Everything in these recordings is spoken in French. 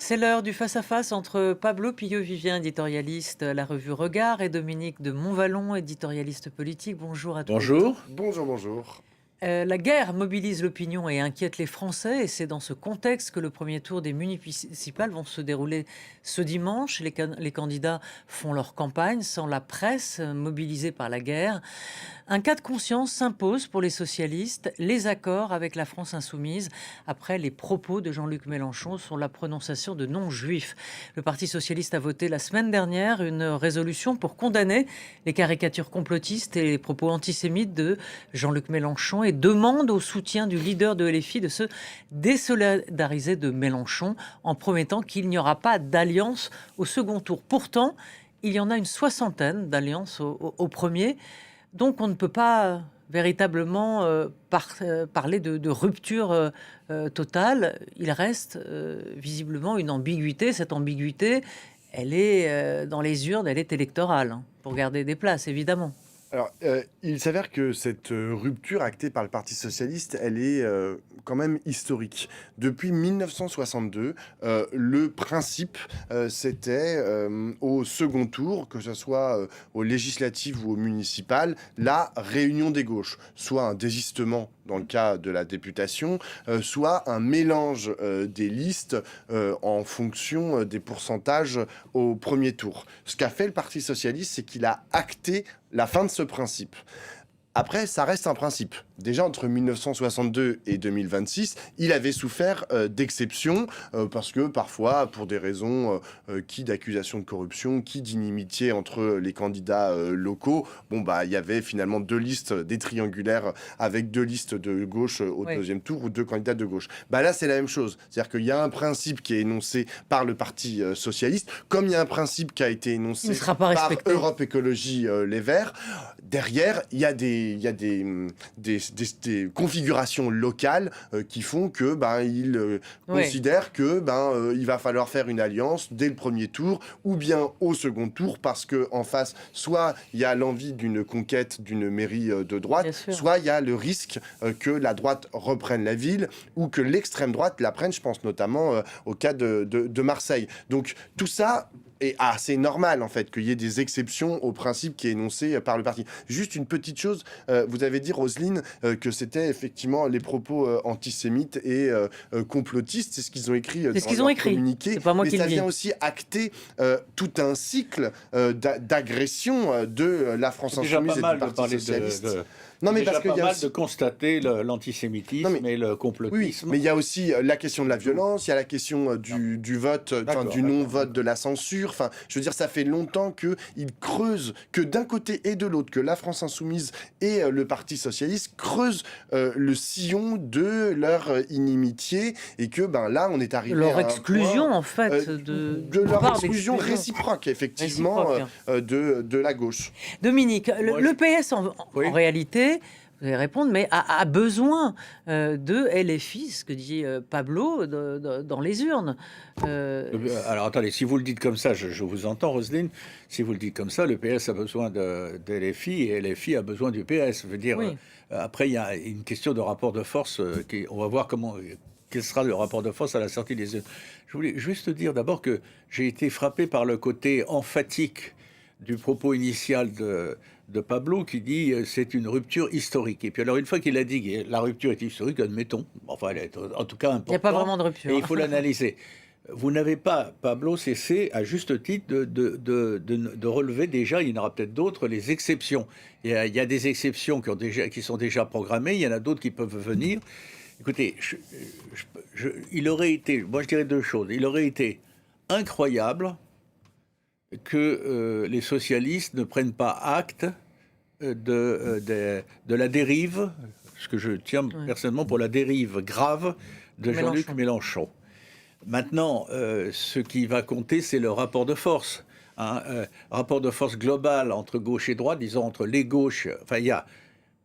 C'est l'heure du face-à-face entre Pablo Pilleux-Vivien, éditorialiste à la revue Regard, et Dominique de Montvalon, éditorialiste politique. Bonjour à tous les deux. Bonjour. Bonjour, bonjour. La guerre mobilise l'opinion et inquiète les Français, et c'est dans ce contexte que le premier tour des municipales vont se dérouler ce dimanche. Les candidats font leur campagne sans la presse mobilisée par la guerre. Un cas de conscience s'impose pour les socialistes, les accords avec la France insoumise, après les propos de Jean-Luc Mélenchon sur la prononciation de non-juifs. Le Parti socialiste a voté la semaine dernière une résolution pour condamner les caricatures complotistes et les propos antisémites de Jean-Luc Mélenchon et demande au soutien du leader de LFI de se désolidariser de Mélenchon en promettant qu'il n'y aura pas d'alliance au second tour. Pourtant, il y en a une soixantaine d'alliances au premier. Donc on ne peut pas véritablement parler de rupture totale. Il reste visiblement une ambiguïté. Cette ambiguïté, elle est dans les urnes, elle est électorale, hein, pour garder des places, évidemment. Alors, il s'avère que cette rupture actée par le Parti socialiste, elle est quand même historique. Depuis 1962, le principe, c'était au second tour, que ce soit aux législatives ou aux municipales, la réunion des gauches, soit un désistement dans le cas de la députation, soit un mélange des listes en fonction des pourcentages au premier tour. Ce qu'a fait le Parti socialiste, c'est qu'il a acté la fin de ce principe. Après, ça reste un principe. Déjà, entre 1962 et 2026, il avait souffert d'exceptions, parce que parfois, pour des raisons qui d'accusations de corruption, qui d'inimitié entre les candidats locaux, il y avait finalement deux listes, des triangulaires, avec deux listes de gauche au deuxième tour, ou deux candidats de gauche. Là, c'est la même chose. C'est-à-dire qu'il y a un principe qui est énoncé par le Parti socialiste, comme il y a un principe qui a été énoncé par Europe Écologie Les Verts. Derrière, il y a des configurations locales qui font que ils considèrent que il va falloir faire une alliance dès le premier tour ou bien au second tour, parce que en face, soit il y a l'envie d'une conquête d'une mairie de droite, soit il y a le risque que la droite reprenne la ville ou que l'extrême droite la prenne. Je pense notamment au cas de Marseille. Donc tout ça est assez normal, en fait, qu'il y ait des exceptions au principe qui est énoncé par le parti. Juste une petite chose, vous avez dit, Roselyne, que c'était effectivement les propos antisémites et complotistes. C'est ce qu'ils ont écrit dans leur communiqué. C'est pas moi mais qui ça le dis. vient aussi acter tout un cycle d'agression de la France insoumise et du Parti socialiste. Non, mais parce qu'il y a mal de constater l'antisémitisme et le complotisme. Oui, mais il y a aussi la question de la violence, il y a la question du vote, du non-vote, de la censure. Enfin, je veux dire, ça fait longtemps qu'ils creusent, que d'un côté et de l'autre, que la France insoumise et le Parti socialiste creusent le sillon de leur inimitié, et que là, on est arrivé leur à exclusion, point, en fait, de leur exclusion réciproque, effectivement, de la gauche. Dominique, le PS, en réalité, vous allez répondre, mais a besoin de LFI, ce que dit Pablo, dans les urnes. Alors attendez, si vous le dites comme ça, je vous entends, Roselyne. Si vous le dites comme ça, le PS a besoin de LFI et LFI a besoin du PS. Je veux dire, après, il y a une question de rapport de force. On va voir quel sera le rapport de force à la sortie des urnes. Je voulais juste dire d'abord que j'ai été frappé par le côté emphatique du propos initial de Pablo, qui dit c'est une rupture historique. Et puis alors, une fois qu'il a dit que la rupture est historique, admettons, enfin elle est en tout cas importante. Il n'y a pas vraiment de rupture. Et il faut l'analyser. Vous n'avez pas, Pablo, cessé, à juste titre, de relever déjà, il y en aura peut-être d'autres, les exceptions. Il y a des exceptions qui sont déjà programmées, il y en a d'autres qui peuvent venir. Écoutez, il aurait été, moi je dirais deux choses, il aurait été incroyable que les socialistes ne prennent pas acte de la dérive, ce que je tiens personnellement pour la dérive grave de Jean-Luc Mélenchon. Maintenant, ce qui va compter, c'est le rapport de force. Rapport de force global entre gauche et droite, disons entre les gauches. Enfin, il y a,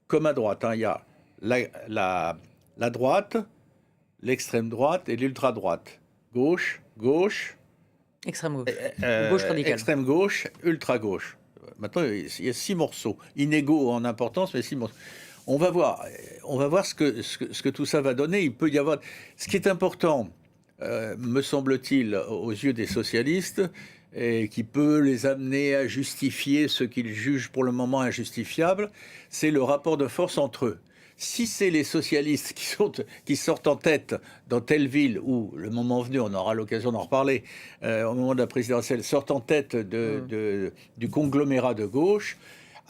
comme à droite, il y a la droite, l'extrême droite et l'ultra-droite. Gauche, extrême gauche, gauche radicale. Extrême gauche, ultra gauche. Maintenant, il y a 6 morceaux, inégaux en importance, mais 6 morceaux. On va voir ce que tout ça va donner. Il peut y avoir. Ce qui est important me semble-t-il, aux yeux des socialistes, et qui peut les amener à justifier ce qu'ils jugent pour le moment injustifiable, c'est le rapport de force entre eux. Si c'est les socialistes qui sortent en tête dans telle ville où, le moment venu, on aura l'occasion d'en reparler, au moment de la présidentielle, sortent en tête du conglomérat de gauche,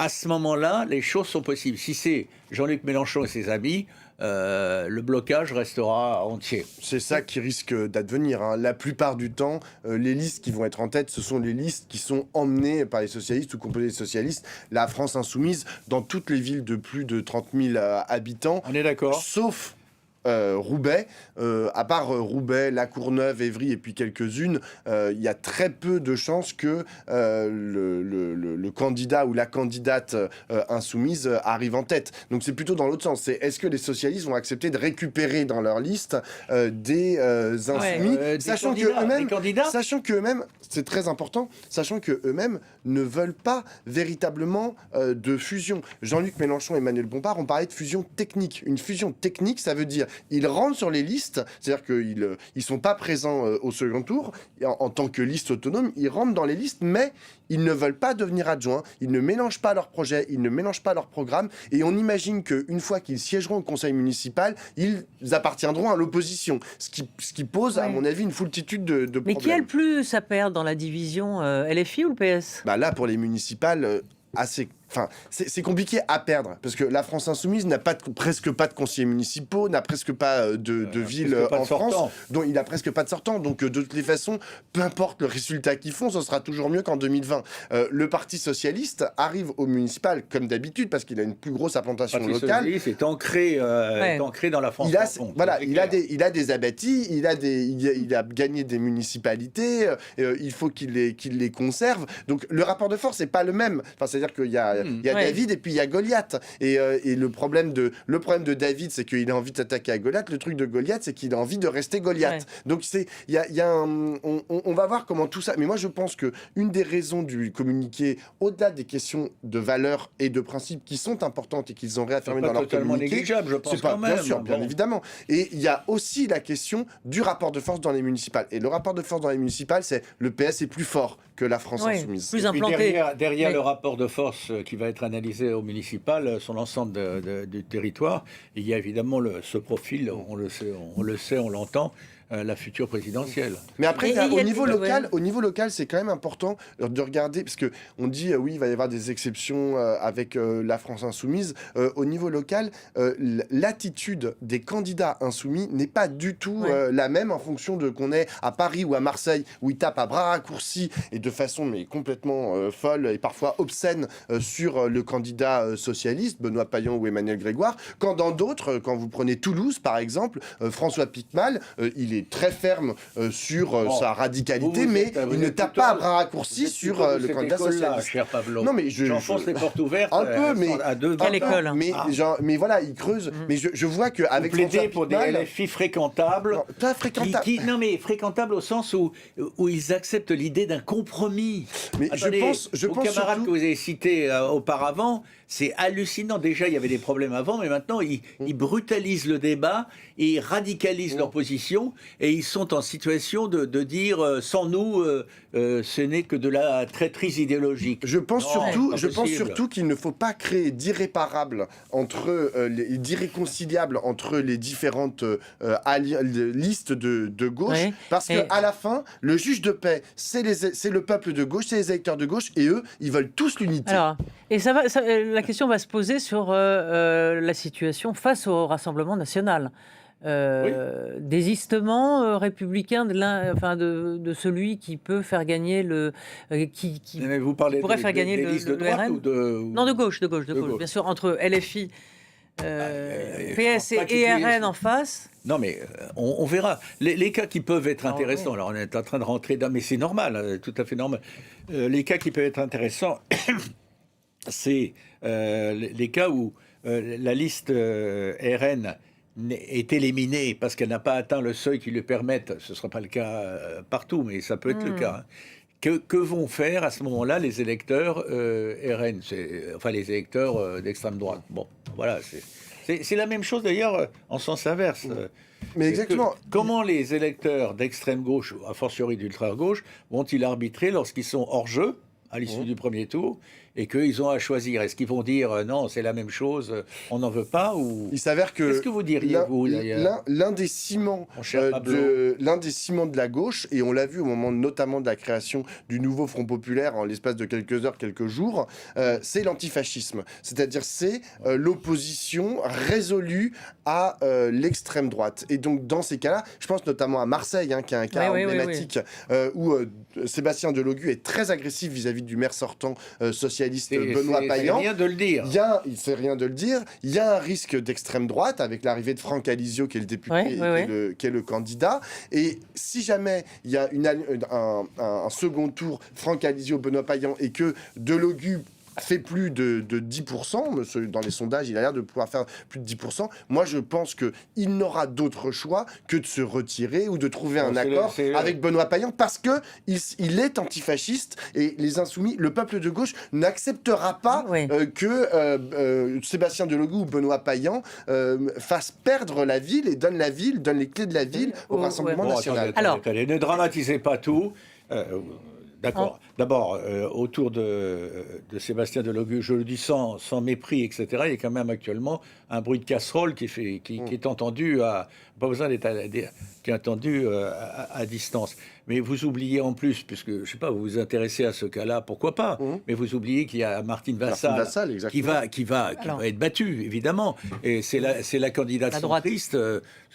à ce moment-là, les choses sont possibles. Si c'est Jean-Luc Mélenchon et ses amis, le blocage restera entier. C'est ça qui risque d'advenir, hein. La plupart du temps, les listes qui vont être en tête, ce sont les listes qui sont emmenées par les socialistes ou composées des socialistes. La France insoumise, dans toutes les villes de plus de 30 000 habitants. On est d'accord. Sauf Roubaix, à part Roubaix, La Courneuve, Évry et puis quelques-unes, il y a très peu de chances que le candidat ou la candidate insoumise arrive en tête. Donc c'est plutôt dans l'autre sens. C'est est-ce que les socialistes vont accepter de récupérer dans leur liste des insoumis, sachant que eux-mêmes, c'est très important, sachant que eux-mêmes ne veulent pas véritablement de fusion. Jean-Luc Mélenchon et Emmanuel Bompard ont parlé de fusion technique. Une fusion technique, ça veut dire ils rentrent sur les listes, c'est-à-dire qu'ils ne sont pas présents au second tour, en tant que liste autonome, ils rentrent dans les listes, mais ils ne veulent pas devenir adjoints, ils ne mélangent pas leurs projets, ils ne mélangent pas leurs programmes, et on imagine qu'une fois qu'ils siégeront au conseil municipal, ils appartiendront à l'opposition, ce qui pose, à mon avis, une foultitude de problèmes. Mais qui a le plus à perdre dans la division, LFI ou le PS ? Là, pour les municipales, c'est compliqué à perdre parce que la France insoumise n'a presque pas de conseillers municipaux, n'a presque pas de villes en France, donc il n'a presque pas de sortants. Donc de toutes les façons, peu importe le résultat qu'ils font, ce sera toujours mieux qu'en 2020. Le Parti socialiste arrive au municipal comme d'habitude parce qu'il a une plus grosse implantation locale. Le Parti socialiste est ancré dans la France. Il a des abattis, il a gagné des municipalités. Il faut qu'il les conserve. Donc le rapport de force n'est pas le même. C'est-à-dire qu'il y a David et puis il y a Goliath. Et le problème de David, c'est qu'il a envie de s'attaquer à Goliath. Le truc de Goliath, c'est qu'il a envie de rester Goliath. Donc on va voir comment tout ça. Mais moi, je pense que une des raisons du communiqué, au-delà des questions de valeurs et de principes qui sont importantes et qu'ils ont réaffirmé dans leur communiqué, négligeable, je pense, c'est pas quand même. Bien sûr, bien évidemment. Et il y a aussi la question du rapport de force dans les municipales. Et le rapport de force dans les municipales, c'est le PS est plus fort que la France insoumise. Plus implanté. Derrière le rapport de force qui va être analysé au municipal sur l'ensemble du territoire, il y a évidemment ce profil, on le sait, on l'entend, la future présidentielle. Mais après, au niveau local, c'est quand même important de regarder, parce que on dit oui, il va y avoir des exceptions avec la France insoumise. Au niveau local, l'attitude des candidats insoumis n'est pas du tout la même en fonction de qu'on est à Paris ou à Marseille, où ils tapent à bras raccourcis et de façon complètement folle et parfois obscène sur le candidat socialiste, Benoît Payan ou Emmanuel Grégoire, quand dans d'autres, quand vous prenez Toulouse par exemple, François Piquemal, il est très ferme sur sa radicalité, mais il ne tape pas à bras raccourcis sur le candidat socialiste. Non, mais j'enfonce les portes ouvertes. Un peu, mais à deux. Quelle école ? Mais voilà, il creuse. Mais je vois qu'avec François Piquemal, pour des LFI fréquentables. Non, pas fréquentables. Non, mais fréquentables au sens où ils acceptent l'idée d'un compromis. Mais attendez, je pense camarades surtout... que vous avez cités auparavant, c'est hallucinant. Déjà, il y avait des problèmes avant, mais maintenant, ils brutalisent le débat, ils radicalisent leur position, et ils sont en situation de dire sans nous, ce n'est que de la traîtrise idéologique. Je pense surtout qu'il ne faut pas créer d'irréparables d'irréconciliables entre les différentes listes de gauche, parce que à la fin, le juge de paix, c'est le peuple de gauche, c'est les électeurs de gauche, et eux, ils veulent tous l'unité. Alors, et la question va se poser sur la situation face au Rassemblement national. Désistement républicain de celui qui peut faire gagner vous parlez pourrait faire gagner des listes de droite RN. ou de... Non, de gauche, bien sûr, entre LFI, PS et RN en face. Non, mais on verra. Les cas qui peuvent être intéressants, alors on est en train de rentrer dans... Mais c'est normal, tout à fait normal. Les cas qui peuvent être intéressants, c'est les cas où la liste RN est éliminée parce qu'elle n'a pas atteint le seuil qui lui permette, ce ne sera pas le cas partout, mais ça peut être le cas. Que vont faire à ce moment-là les électeurs RN, enfin les électeurs d'extrême droite? Bon, voilà, C'est la même chose d'ailleurs en sens inverse. Mais exactement. Comment les électeurs d'extrême gauche, a fortiori d'ultra gauche, vont-ils arbitrer lorsqu'ils sont hors jeu à l'issue du premier tour et qu'ils ont à choisir? Est-ce qu'ils vont dire non, c'est la même chose, on n'en veut pas, ou Il s'avère que qu'est-ce que vous diriez vous d'ailleurs, l'un des ciments de la gauche, et on l'a vu au moment notamment de la création du nouveau Front populaire en l'espace de quelques heures, quelques jours, c'est l'antifascisme. C'est-à-dire c'est l'opposition résolue à l'extrême droite. Et donc dans ces cas-là, je pense notamment à Marseille, qui est un cas emblématique, où Sébastien Delogu est très agressif vis-à-vis du maire sortant socialiste Benoît Payan. C'est rien de le dire. C'est rien de le dire. Il y a un risque d'extrême droite avec l'arrivée de Franck Alizio, qui est le député, qui est le candidat. Et si jamais il y a un second tour, Franck Alizio, Benoît Payan, et que Delogu fait plus de 10%, dans les sondages, il a l'air de pouvoir faire plus de 10%. Moi, je pense qu'il n'aura d'autre choix que de se retirer ou de trouver un accord avec Benoît Payan, parce qu'il est antifasciste, et les Insoumis, le peuple de gauche, n'acceptera pas que Sébastien Delogu ou Benoît Payan fassent perdre la ville et donnent les clés de la ville au Rassemblement national. Attendez, ne dramatisez pas tout. D'accord. D'abord, autour de Sébastien Delogu, je le dis sans mépris, etc., il y a quand même actuellement un bruit de casserole qui est entendu pas besoin d'être qui est entendu à distance. Mais vous oubliez en plus, puisque, je ne sais pas, vous vous intéressez à ce cas-là, pourquoi pas, mais vous oubliez qu'il y a Martine Vassal qui va être battue, évidemment. Et c'est la candidate centriste.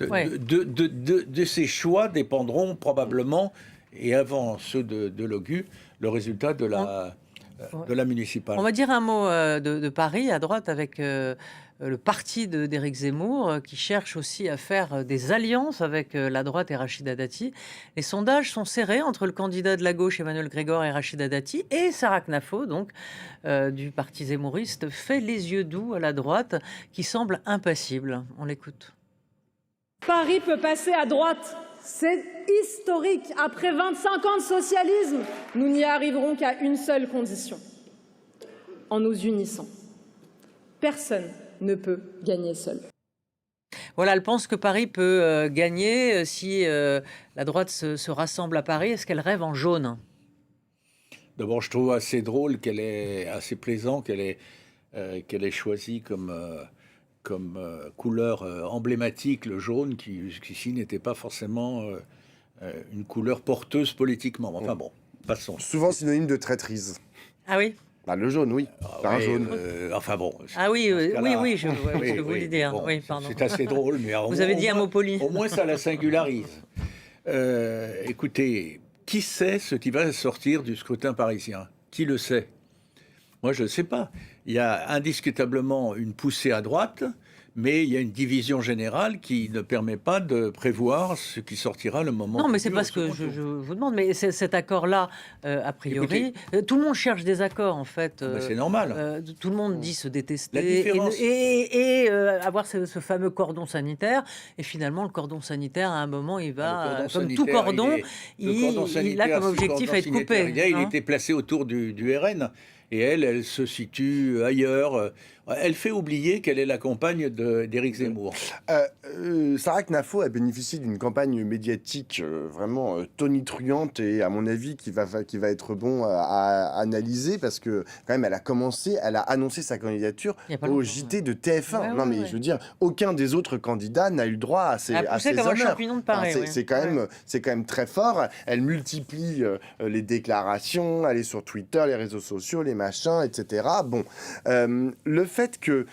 De ses choix dépendront probablement, et avant ceux de Delogu, le résultat de la municipale. On va dire un mot de Paris, à droite, avec le parti d'Éric Zemmour, qui cherche aussi à faire des alliances avec la droite et Rachida Dati. Les sondages sont serrés entre le candidat de la gauche, Emmanuel Grégoire, et Rachida Dati, et Sarah Knafo, donc, du parti zemmouriste, fait les yeux doux à la droite, qui semble impassible. On l'écoute. Paris peut passer à droite. C'est historique. Après 25 ans de socialisme, nous n'y arriverons qu'à une seule condition: en nous unissant. Personne ne peut gagner seul. Voilà, elle pense que Paris peut gagner si la droite se rassemble à Paris. Est-ce qu'elle rêve en jaune? D'abord, je trouve assez drôle, assez plaisant qu'elle ait choisi comme couleur emblématique le jaune, qui jusqu'ici n'était pas forcément une couleur porteuse politiquement. Enfin bon, passons. Souvent synonyme de traîtrise. Ah oui? Le jaune, oui. Un jaune. Enfin bon. Ah oui, je vois ce que vous voulez dire. Bon, oui, pardon. c'est assez drôle, mais vous avez dit un mot poli. Au moins, ça la singularise. Écoutez, qui sait ce qui va sortir du scrutin parisien? Qui le sait? Moi, je ne sais pas. Il y a indiscutablement une poussée à droite, mais il y a une division générale qui ne permet pas de prévoir ce qui sortira le moment. Non, mais c'est pas ce que je vous demande. Mais cet accord-là, a priori, tout le monde cherche des accords, en fait. C'est normal. Tout le monde dit se détester différence... et avoir ce fameux cordon sanitaire. Et finalement, le cordon sanitaire, à un moment, il va, comme tout cordon, il a comme objectif à être coupé. Il était placé autour du RN. Et elle se situe ailleurs. Elle fait oublier qu'elle est la compagne d'Éric Zemmour. Sarah Knafo a bénéficié d'une campagne médiatique vraiment tonitruante, et à mon avis qui va être bon à analyser, parce que quand même elle a annoncé sa candidature au JT de TF1. Mais je veux dire, aucun des autres candidats n'a eu le droit à ces honneurs. Champignon de Paris. C'est quand même très fort. Elle multiplie les déclarations, elle est sur Twitter, les réseaux sociaux, les machins, etc. Bon, le fait que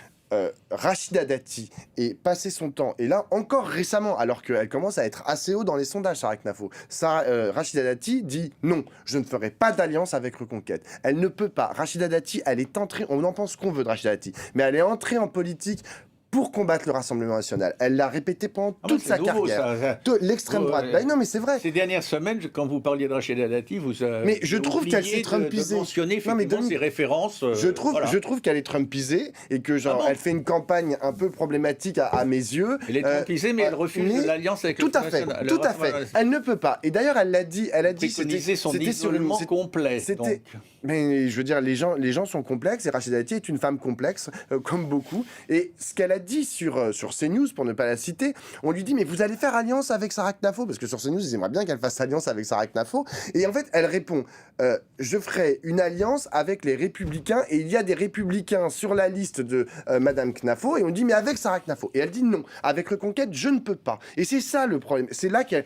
Rachida Dati ait passé son temps, et là encore récemment, alors qu'elle commence à être assez haut dans les sondages, Sarah Knafo, Rachida Dati dit non, je ne ferai pas d'alliance avec Reconquête. Elle ne peut pas. Rachida Dati, elle est entrée, on en pense qu'on veut de Rachida Dati, mais elle est entrée en politique pour combattre le Rassemblement national. Elle l'a répété pendant toute sa carrière. L'extrême droite. Non, mais c'est vrai. Ces dernières semaines, quand vous parliez de Rachida Dati, vous mais je trouve qu'elle s'est trumpisée. De mentionner effectivement ces références. Je trouve qu'elle est trumpisée, et que elle fait une campagne un peu problématique à mes yeux. Elle est trumpisée, mais elle refuse l'alliance avec le Rassemblement national. Tout à fait. Elle ne peut pas. Et d'ailleurs, elle a dit, c'était son isolement complet. Mais je veux dire, les gens sont complexes et Rachida Dati est une femme complexe, comme beaucoup. Et ce qu'elle a dit sur CNews, pour ne pas la citer, on lui dit mais vous allez faire alliance avec Sarah Knafo, parce que sur CNews ils aimeraient bien qu'elle fasse alliance avec Sarah Knafo. Et en fait elle répond je ferai une alliance avec les Républicains et il y a des Républicains sur la liste de Madame Knafo et on dit mais avec Sarah Knafo. Et elle dit non, avec Reconquête je ne peux pas. Et c'est ça le problème. C'est là qu'elle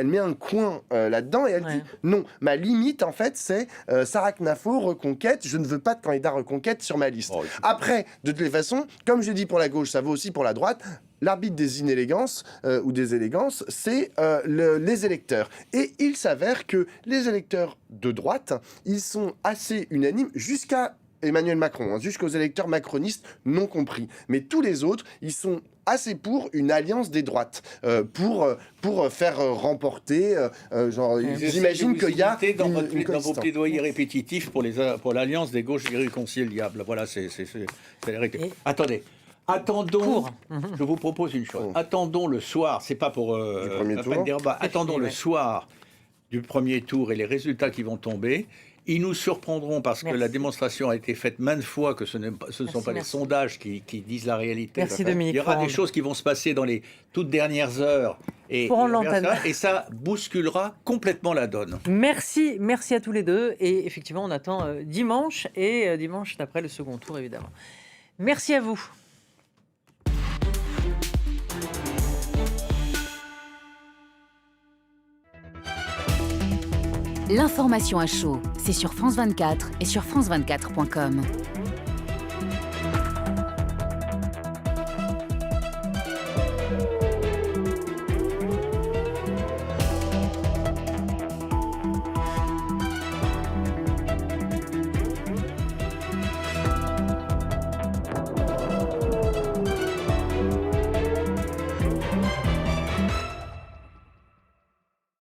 met un coin là-dedans et elle dit non, ma limite en fait c'est Sarah Knafo, Reconquête, je ne veux pas de candidat Reconquête sur ma liste. Après, de toutes les façons, comme je dis pour la gauche, ça vaut aussi pour la droite, l'arbitre des inélégances ou des élégances, c'est les électeurs. Et il s'avère que les électeurs de droite, ils sont assez unanimes jusqu'à Emmanuel Macron, jusqu'aux électeurs macronistes non compris. Mais tous les autres, ils sont assez pour une alliance des droites, pour faire remporter, j'imagine qu'il y a dans vos plaidoyers répétitifs pour l'alliance des gauches irréconciliables. Voilà, c'est la réalité. Attendez. Attendons, je vous propose une chose. Attendons le soir, c'est pas pour attendons le soir du premier tour et les résultats qui vont tomber. Ils nous surprendront parce que la démonstration a été faite maintes fois que ce ne sont pas les sondages qui disent la réalité. Merci Dominique. Il y aura des choses qui vont se passer dans les toutes dernières heures et ça bousculera complètement la donne. Merci à tous les deux. Et effectivement, on attend dimanche et dimanche d'après le second tour, évidemment. Merci à vous. L'information à chaud, c'est sur France 24 et sur france24.com.